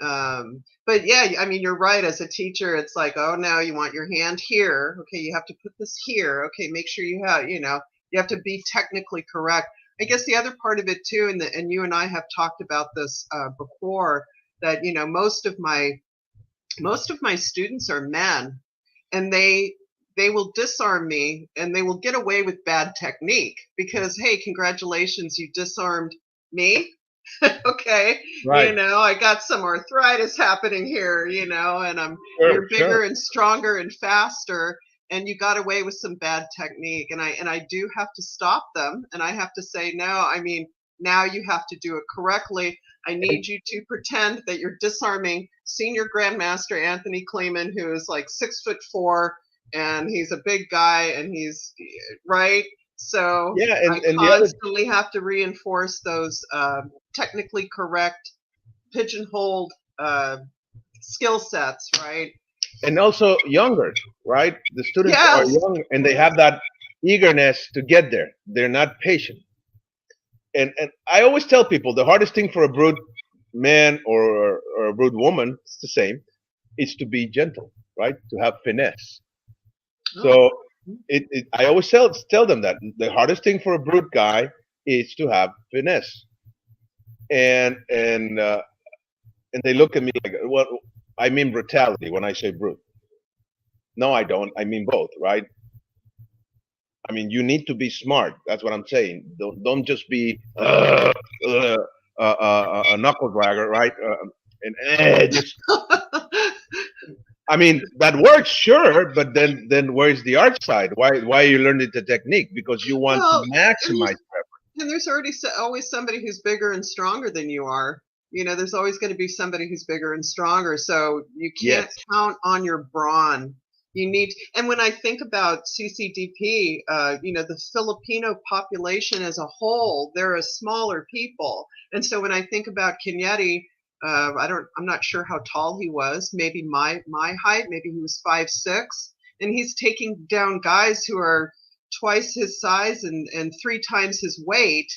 But yeah, I mean, you're right. As a teacher, it's like, oh, now you want your hand here. Okay, you have to put this here. Okay, make sure you have to be technically correct. I guess the other part of it too, and you and I have talked about this before, that most of my students are men, and they will disarm me and they will get away with bad technique because, hey, congratulations, you disarmed me. Okay, Right. I got some arthritis happening here, and you're bigger and stronger and faster, and you got away with some bad technique, and I do have to stop them, and I have to say, no, I mean, now you have to do it correctly. I need you to pretend that you're disarming Senior Grandmaster Anthony Kleeman, who is like 6'4", and he's a big guy, and he's right. So Yeah, I and constantly have to reinforce those technically correct, pigeonholed skill sets, right? and also younger, right? The students are Yes. young and they have that eagerness to get there. They're not patient. And I always tell people the hardest thing for a brute man or a brute woman, it's the same, is to be gentle, right? To have finesse. So I always tell them that the hardest thing for a brute guy is to have finesse. And they look at me like, well, I mean brutality when I say brute. No, I don't. I mean both, right? I mean, you need to be smart. That's what I'm saying. Don't just be a knuckle dragger, right? Just. I mean, that works, sure, but then where's the art side? Why are you learning the technique? Because you want to Well, maximize. and there's already always somebody who's bigger and stronger than you are. There's always going to be somebody who's bigger and stronger. So you can't Yes, count on your brawn. You need, and when I think about CCDP, the Filipino population as a whole, they're a smaller people. And so when I think about Kenyeti, I'm not sure how tall he was. Maybe my height. Maybe he was 5'6", and he's taking down guys who are twice his size and 3 times his weight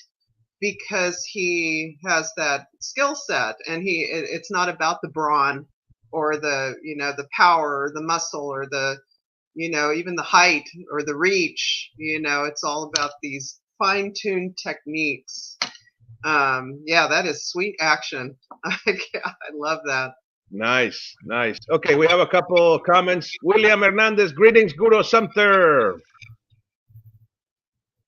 because he has that skill set, and it's not about the brawn or the power or the muscle or the even the height or the reach. It's all about these fine-tuned techniques. Yeah, that is sweet action. I love that. nice. Okay, we have a couple comments. William Hernandez, greetings, Guro Sumpter.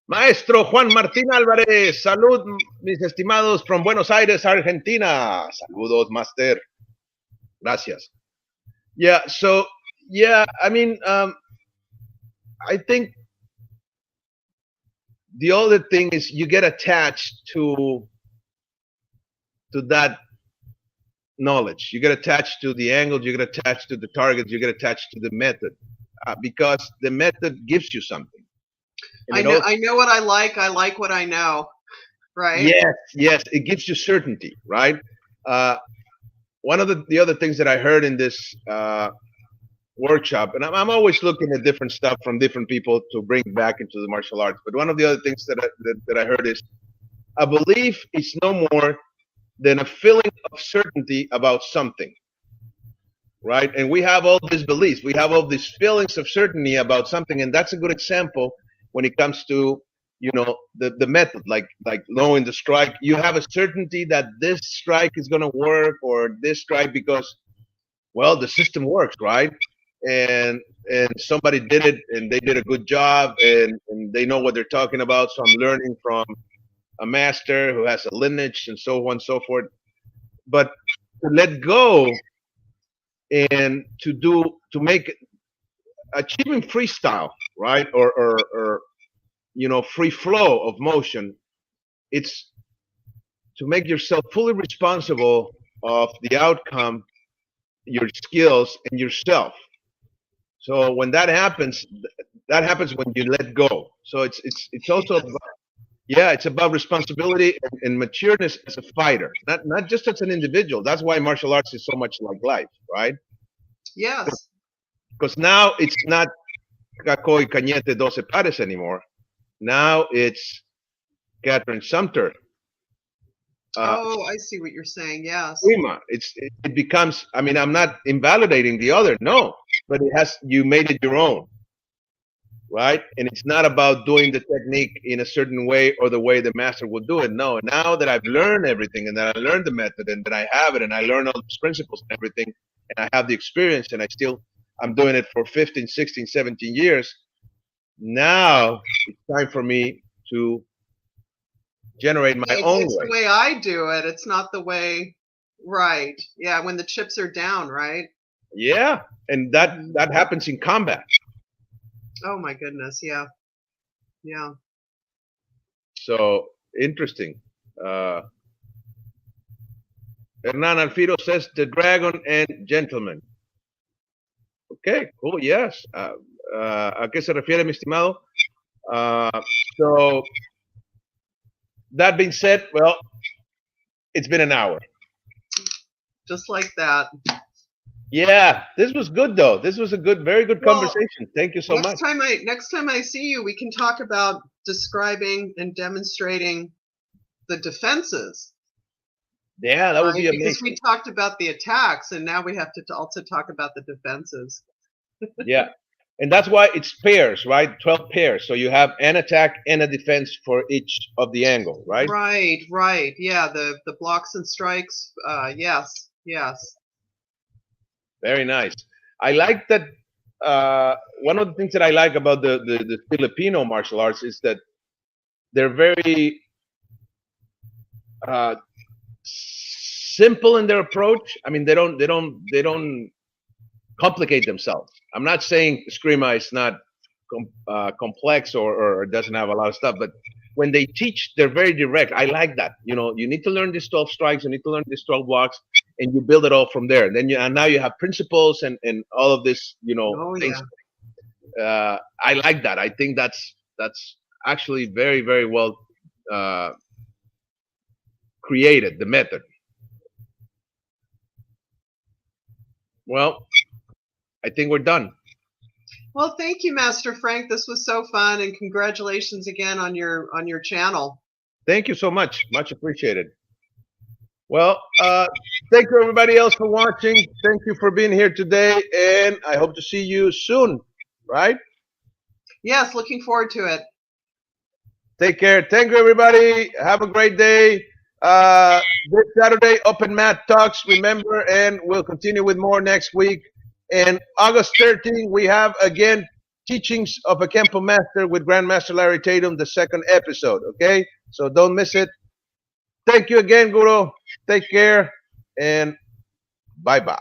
Maestro Juan Martín Álvarez, salud, mis estimados, from Buenos Aires, Argentina. Saludos, Master. Gracias. Yeah, so, I mean, I think the other thing is you get attached to that knowledge. You get attached to the angles, you get attached to the targets, you get attached to the method, because the method gives you something. I know what I like. I like what I know. Right. Yes, it gives you certainty, right? One of the other things that I heard in this workshop, and I'm always looking at different stuff from different people to bring back into the martial arts. But one of the other things that I heard is a belief is no more than a feeling of certainty about something, right? And we have all these beliefs, we have all these feelings of certainty about something, and that's a good example when it comes to the method, like knowing the strike. You have a certainty that this strike is going to work, or this strike, because, well, the system works, right? And somebody did it, and they did a good job, and they know what they're talking about. So I'm learning from a master who has a lineage, and so on and so forth. But to let go and to make achieving freestyle, right, or free flow of motion, it's to make yourself fully responsible of the outcome, your skills, and yourself. So when that happens when you let go. So it's also about, it's about responsibility and matureness as a fighter, not just as an individual. That's why martial arts is so much like life, right? Yes. Because now it's not Cacoy Cañete Doce Pares anymore. Now it's Kathrin Sumpter. I see what you're saying. Yes. Escrima. It becomes. I mean, I'm not invalidating the other, no, but you made it your own, right? And it's not about doing the technique in a certain way or the way the master will do it. No, now that I've learned everything, and that I learned the method, and that I have it, and I learn all those principles and everything, and I have the experience, and I'm doing it for 15, 16, 17 years. Now it's time for me to generate my own It's way. the way I do it. It's not the way, right? Yeah, when the chips are down, right? Yeah, and that happens in combat. Oh my goodness, yeah. So interesting. Hernan Alfiro says the dragon and gentleman. Okay, cool. Yes. ¿A qué se refiere, mi estimado? So that being said, well, it's been an hour. Just like that. Yeah, this was good though. This was a very good conversation. Thank you so much. Next time I see you, we can talk about describing and demonstrating the defenses. Yeah, that would be amazing. Because we talked about the attacks, and now we have to also talk about the defenses. Yeah. And that's why it's pairs, right? 12 pairs. So you have an attack and a defense for each of the angle, right? Right. Yeah, the blocks and strikes. Yes. Very nice. I like that. One of the things that I like about the Filipino martial arts is that they're very simple in their approach. I mean, they don't complicate themselves. I'm not saying Escrima is not complex or doesn't have a lot of stuff, but when they teach, they're very direct. I like that. You know, you need to learn these 12 strikes, you need to learn these 12 blocks, and you build it all from there. And then and now you have principles and all of this, things. Yeah. I like that. I think that's actually very, very well created, the method. Well, I think we're done. Well, thank you, Master Frank. This was so fun, and congratulations again on your channel. Thank you so much. Much appreciated. Well, thank you everybody else for watching. Thank you for being here today, and I hope to see you soon, right? Yes, looking forward to it. Take care. Thank you, everybody. Have a great day. This Saturday, Open Mat Talks, remember, and we'll continue with more next week. And August 13th, we have, again, Teachings of a Kempo Master with Grandmaster Larry Tatum, the second episode, okay? So don't miss it. Thank you again, Guro. Take care, and bye-bye.